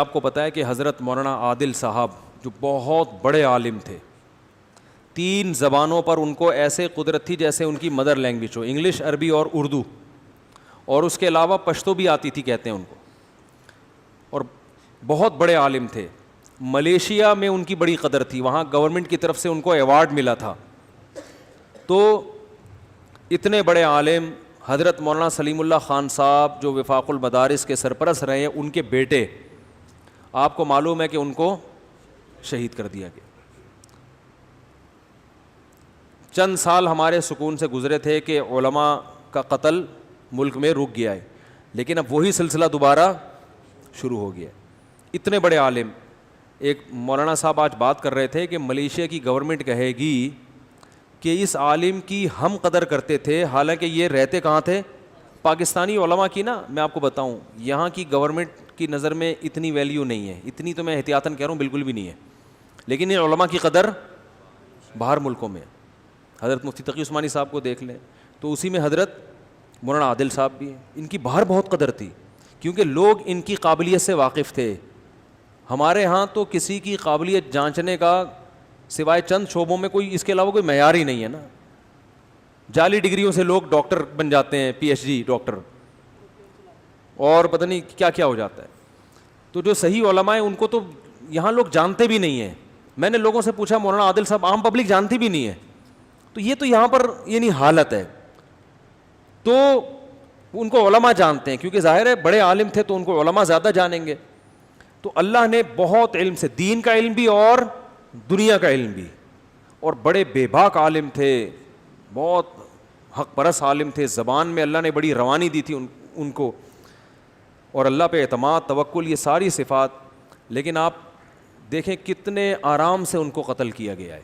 آپ کو پتہ ہے کہ حضرت مولانا عادل صاحب جو بہت بڑے عالم تھے, 3 زبانوں پر ان کو ایسے قدرت تھی جیسے ان کی مدر لینگویج ہو, انگلش, عربی اور اردو, اور اس کے علاوہ پشتو بھی آتی تھی کہتے ہیں ان کو, اور بہت بڑے عالم تھے. ملیشیا میں ان کی بڑی قدر تھی, وہاں گورنمنٹ کی طرف سے ان کو ایوارڈ ملا تھا. تو اتنے بڑے عالم حضرت مولانا سلیم اللہ خان صاحب جو وفاق المدارس کے سرپرست رہے ہیں, ان کے بیٹے, آپ کو معلوم ہے کہ ان کو شہید کر دیا گیا. چند سال ہمارے سکون سے گزرے تھے کہ علماء کا قتل ملک میں رک گیا ہے, لیکن اب وہی سلسلہ دوبارہ شروع ہو گیا. اتنے بڑے عالم, ایک مولانا صاحب آج بات کر رہے تھے کہ ملیشیا کی گورنمنٹ کہے گی کہ اس عالم کی ہم قدر کرتے تھے, حالانکہ یہ رہتے کہاں تھے؟ پاکستانی علماء کی نا, میں آپ کو بتاؤں یہاں کی گورنمنٹ کی نظر میں اتنی ویلیو نہیں ہے, اتنی تو میں احتیاطاً کہہ رہا ہوں بالکل بھی نہیں ہے, لیکن ان علماء کی قدر باہر ملکوں میں. حضرت مفتی تقی عثمانی صاحب کو دیکھ لیں تو اسی میں حضرت مولانا عادل صاحب بھی ہیں, ان کی باہر بہت قدر تھی کیونکہ لوگ ان کی قابلیت سے واقف تھے. ہمارے ہاں تو کسی کی قابلیت جانچنے کا سوائے چند شعبوں میں کوئی اس کے علاوہ کوئی معیار ہی نہیں ہے نا. جعلی ڈگریوں سے لوگ ڈاکٹر بن جاتے ہیں, پی ایچ ڈی ڈاکٹر, اور پتہ نہیں کیا کیا ہو جاتا ہے. تو جو صحیح علماء ہیں ان کو تو یہاں لوگ جانتے بھی نہیں ہیں. میں نے لوگوں سے پوچھا مولانا عادل صاحب عام پبلک جانتی بھی نہیں ہے. تو یہ تو یہاں پر یعنی حالت ہے. تو ان کو علماء جانتے ہیں کیونکہ ظاہر ہے بڑے عالم تھے تو ان کو علماء زیادہ جانیں گے. تو اللہ نے بہت علم سے, دین کا علم بھی اور دنیا کا علم بھی, اور بڑے بے باک عالم تھے, بہت حق پرست عالم تھے. زبان میں اللہ نے بڑی روانی دی تھی ان کو, اور اللہ پہ اعتماد, توکل, یہ ساری صفات. لیکن آپ دیکھیں کتنے آرام سے ان کو قتل کیا گیا ہے.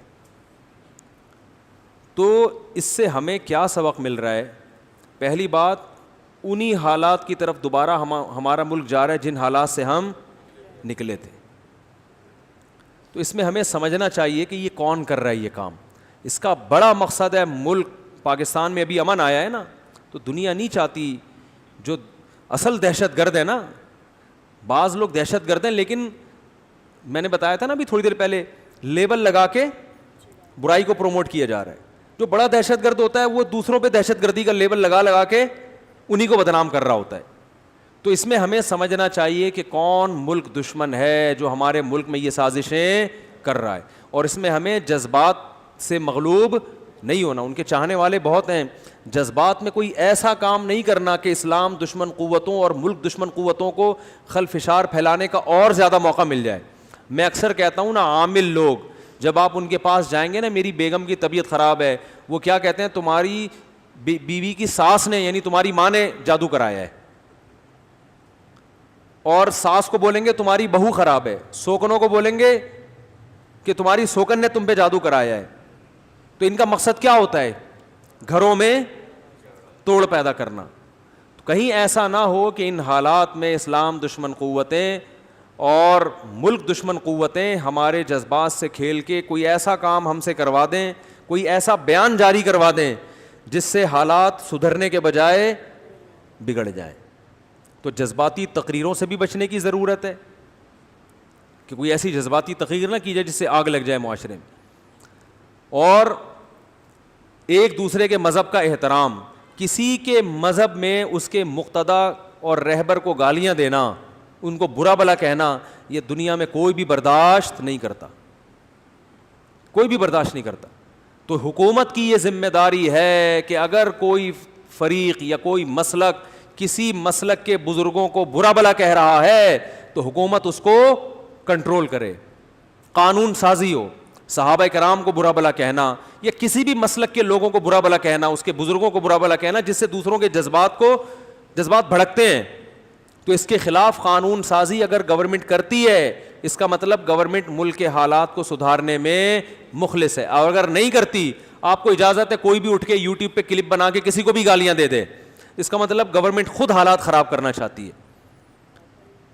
تو اس سے ہمیں کیا سبق مل رہا ہے؟ پہلی بات, انہی حالات کی طرف دوبارہ ہمارا ملک جا رہا ہے جن حالات سے ہم نکلے تھے. تو اس میں ہمیں سمجھنا چاہیے کہ یہ کون کر رہا ہے یہ کام. اس کا بڑا مقصد ہے ملک پاکستان میں ابھی امن آیا ہے نا, تو دنیا نہیں چاہتی, جو اصل دہشت گرد ہے نا, بعض لوگ دہشت گرد ہیں لیکن میں نے بتایا تھا نا ابھی تھوڑی دیر پہلے, لیبل لگا کے برائی کو پروموٹ کیا جا رہا ہے. جو بڑا دہشت گرد ہوتا ہے وہ دوسروں پہ دہشت گردی کا لیبل لگا کے انہی کو بدنام کر رہا ہوتا ہے. تو اس میں ہمیں سمجھنا چاہیے کہ کون ملک دشمن ہے جو ہمارے ملک میں یہ سازشیں کر رہا ہے, اور اس میں ہمیں جذبات سے مغلوب نہیں ہونا. ان کے چاہنے والے بہت ہیں, جذبات میں کوئی ایسا کام نہیں کرنا کہ اسلام دشمن قوتوں اور ملک دشمن قوتوں کو خلفشار پھیلانے کا اور زیادہ موقع مل جائے. میں اکثر کہتا ہوں نا, عامل لوگ جب آپ ان کے پاس جائیں گے نا, میری بیگم کی طبیعت خراب ہے, وہ کیا کہتے ہیں, تمہاری بیوی کی ساس نے یعنی تمہاری ماں نے جادو کرایا ہے. اور ساس کو بولیں گے تمہاری بہو خراب ہے, سوکنوں کو بولیں گے کہ تمہاری سوکن نے تم پہ جادو کرایا ہے. تو ان کا مقصد کیا ہوتا ہے؟ گھروں میں توڑ پیدا کرنا. تو کہیں ایسا نہ ہو کہ ان حالات میں اسلام دشمن قوتیں اور ملک دشمن قوتیں ہمارے جذبات سے کھیل کے کوئی ایسا کام ہم سے کروا دیں, کوئی ایسا بیان جاری کروا دیں جس سے حالات سدھرنے کے بجائے بگڑ جائیں. تو جذباتی تقریروں سے بھی بچنے کی ضرورت ہے کہ کوئی ایسی جذباتی تقریر نہ کی جائے جس سے آگ لگ جائے معاشرے میں. اور ایک دوسرے کے مذہب کا احترام, کسی کے مذہب میں اس کے مقتدی اور رہبر کو گالیاں دینا, ان کو برا بھلا کہنا, یہ دنیا میں کوئی بھی برداشت نہیں کرتا, کوئی بھی برداشت نہیں کرتا. تو حکومت کی یہ ذمہ داری ہے کہ اگر کوئی فریق یا کوئی مسلک کسی مسلک کے بزرگوں کو برا بھلا کہہ رہا ہے تو حکومت اس کو کنٹرول کرے. قانون سازی ہو, صحابہ کرام کو برا بھلا کہنا یا کسی بھی مسلک کے لوگوں کو برا بھلا کہنا, اس کے بزرگوں کو برا بھلا کہنا جس سے دوسروں کے جذبات بھڑکتے ہیں, تو اس کے خلاف قانون سازی اگر گورنمنٹ کرتی ہے, اس کا مطلب گورنمنٹ ملک کے حالات کو سدھارنے میں مخلص ہے. اور اگر نہیں کرتی, آپ کو اجازت ہے کوئی بھی اٹھ کے یوٹیوب پہ کلپ بنا کے کسی کو بھی گالیاں دے دے, اس کا مطلب گورنمنٹ خود حالات خراب کرنا چاہتی ہے.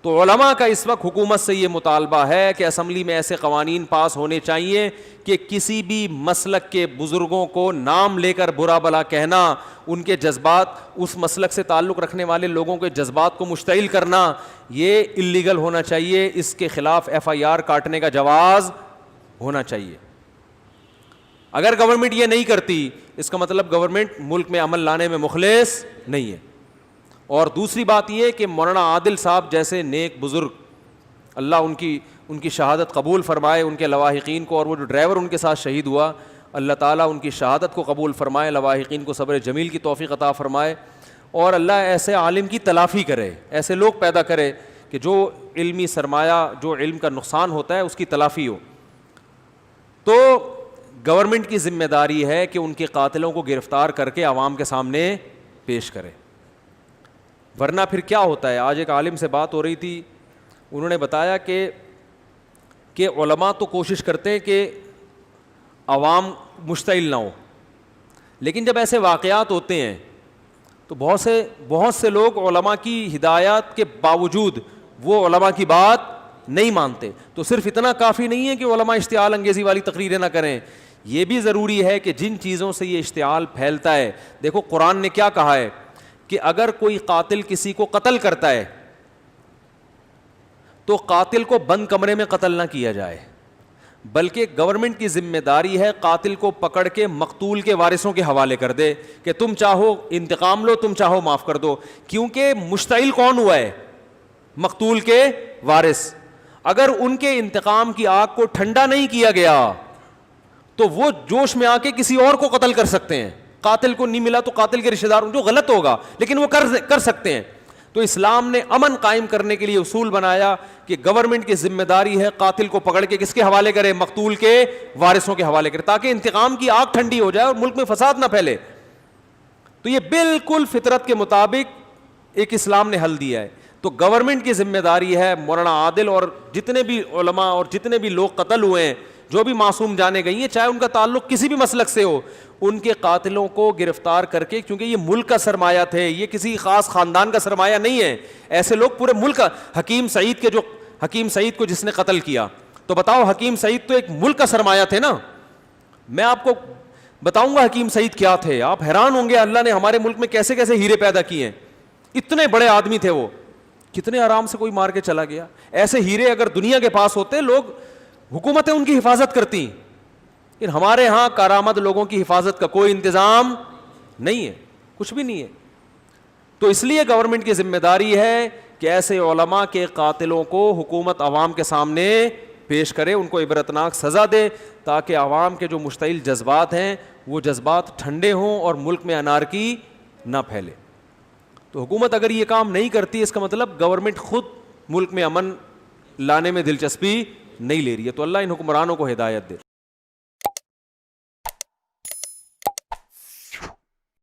تو علماء کا اس وقت حکومت سے یہ مطالبہ ہے کہ اسمبلی میں ایسے قوانین پاس ہونے چاہیے کہ کسی بھی مسلک کے بزرگوں کو نام لے کر برا بلا کہنا، ان کے جذبات، اس مسلک سے تعلق رکھنے والے لوگوں کے جذبات کو مشتعل کرنا، یہ اللیگل ہونا چاہیے. اس کے خلاف FIR کاٹنے کا جواز ہونا چاہیے. اگر گورنمنٹ یہ نہیں کرتی اس کا مطلب گورنمنٹ ملک میں امن لانے میں مخلص نہیں ہے. اور دوسری بات یہ کہ مولانا عادل صاحب جیسے نیک بزرگ، اللہ ان کی شہادت قبول فرمائے، ان کے لواحقین کو، اور وہ جو ڈرائیور ان کے ساتھ شہید ہوا اللہ تعالیٰ ان کی شہادت کو قبول فرمائے، لواحقین کو صبر جمیل کی توفیق عطا فرمائے، اور اللہ ایسے عالم کی تلافی کرے، ایسے لوگ پیدا کرے کہ جو علمی سرمایہ، جو علم کا نقصان ہوتا ہے اس کی تلافی ہو. تو گورنمنٹ کی ذمہ داری ہے کہ ان کے قاتلوں کو گرفتار کر کے عوام کے سامنے پیش کرے. ورنہ پھر کیا ہوتا ہے؟ آج ایک عالم سے بات ہو رہی تھی، انہوں نے بتایا کہ علماء تو کوشش کرتے ہیں کہ عوام مشتعل نہ ہو، لیکن جب ایسے واقعات ہوتے ہیں تو بہت سے لوگ علماء کی ہدایات کے باوجود وہ علماء کی بات نہیں مانتے. تو صرف اتنا کافی نہیں ہے کہ علماء اشتعال انگیزی والی تقریریں نہ کریں، یہ بھی ضروری ہے کہ جن چیزوں سے یہ اشتعال پھیلتا ہے، دیکھو قرآن نے کیا کہا ہے کہ اگر کوئی قاتل کسی کو قتل کرتا ہے تو قاتل کو بند کمرے میں قتل نہ کیا جائے، بلکہ گورنمنٹ کی ذمہ داری ہے قاتل کو پکڑ کے مقتول کے وارثوں کے حوالے کر دے کہ تم چاہو انتقام لو، تم چاہو معاف کر دو. کیونکہ مشتعل کون ہوا ہے؟ مقتول کے وارث. اگر ان کے انتقام کی آگ کو ٹھنڈا نہیں کیا گیا تو وہ جوش میں آ کے کسی اور کو قتل کر سکتے ہیں. قاتل کو نہیں ملا تو قاتل کے رشتہ دار، جو غلط ہوگا لیکن وہ کر سکتے ہیں. تو اسلام نے امن قائم کرنے کے لیے اصول بنایا کہ گورنمنٹ کی ذمہ داری ہے قاتل کو پکڑ کے کس کے حوالے کرے؟ مقتول کے وارثوں کے حوالے کرے، تاکہ انتقام کی آگ ٹھنڈی ہو جائے اور ملک میں فساد نہ پھیلے. تو یہ بالکل فطرت کے مطابق ایک اسلام نے حل دیا ہے. تو گورنمنٹ کی ذمہ داری ہے مولانا عادل اور جتنے بھی علماء اور جتنے بھی لوگ قتل ہوئے ہیں، جو بھی معصوم جانے گئی ہیں، چاہے ان کا تعلق کسی بھی مسلک سے ہو، ان کے قاتلوں کو گرفتار کر کے، کیونکہ یہ ملک کا سرمایہ تھے، یہ کسی خاص خاندان کا سرمایہ نہیں ہے. ایسے لوگ پورے ملک کا، حکیم سعید کو جس نے قتل کیا، تو بتاؤ حکیم سعید تو ایک ملک کا سرمایہ تھے نا. میں آپ کو بتاؤں گا حکیم سعید کیا تھے، آپ حیران ہوں گے اللہ نے ہمارے ملک میں کیسے کیسے ہیرے پیدا کیے ہیں. اتنے بڑے آدمی تھے وہ، کتنے آرام سے کوئی مار کے چلا گیا. ایسے ہیرے اگر دنیا کے پاس ہوتے، لوگ، حکومتیں ان کی حفاظت کرتی، لیکن ہمارے ہاں کارآمد لوگوں کی حفاظت کا کوئی انتظام نہیں ہے، کچھ بھی نہیں ہے. تو اس لیے گورنمنٹ کی ذمہ داری ہے کہ ایسے علماء کے قاتلوں کو حکومت عوام کے سامنے پیش کرے، ان کو عبرتناک سزا دے، تاکہ عوام کے جو مشتعل جذبات ہیں وہ جذبات ٹھنڈے ہوں اور ملک میں انارکی نہ پھیلے. تو حکومت اگر یہ کام نہیں کرتی، اس کا مطلب گورنمنٹ خود ملک میں امن لانے میں دلچسپی نہیں لے رہی ہے. تو اللہ ان حکمرانوں کو ہدایت دے.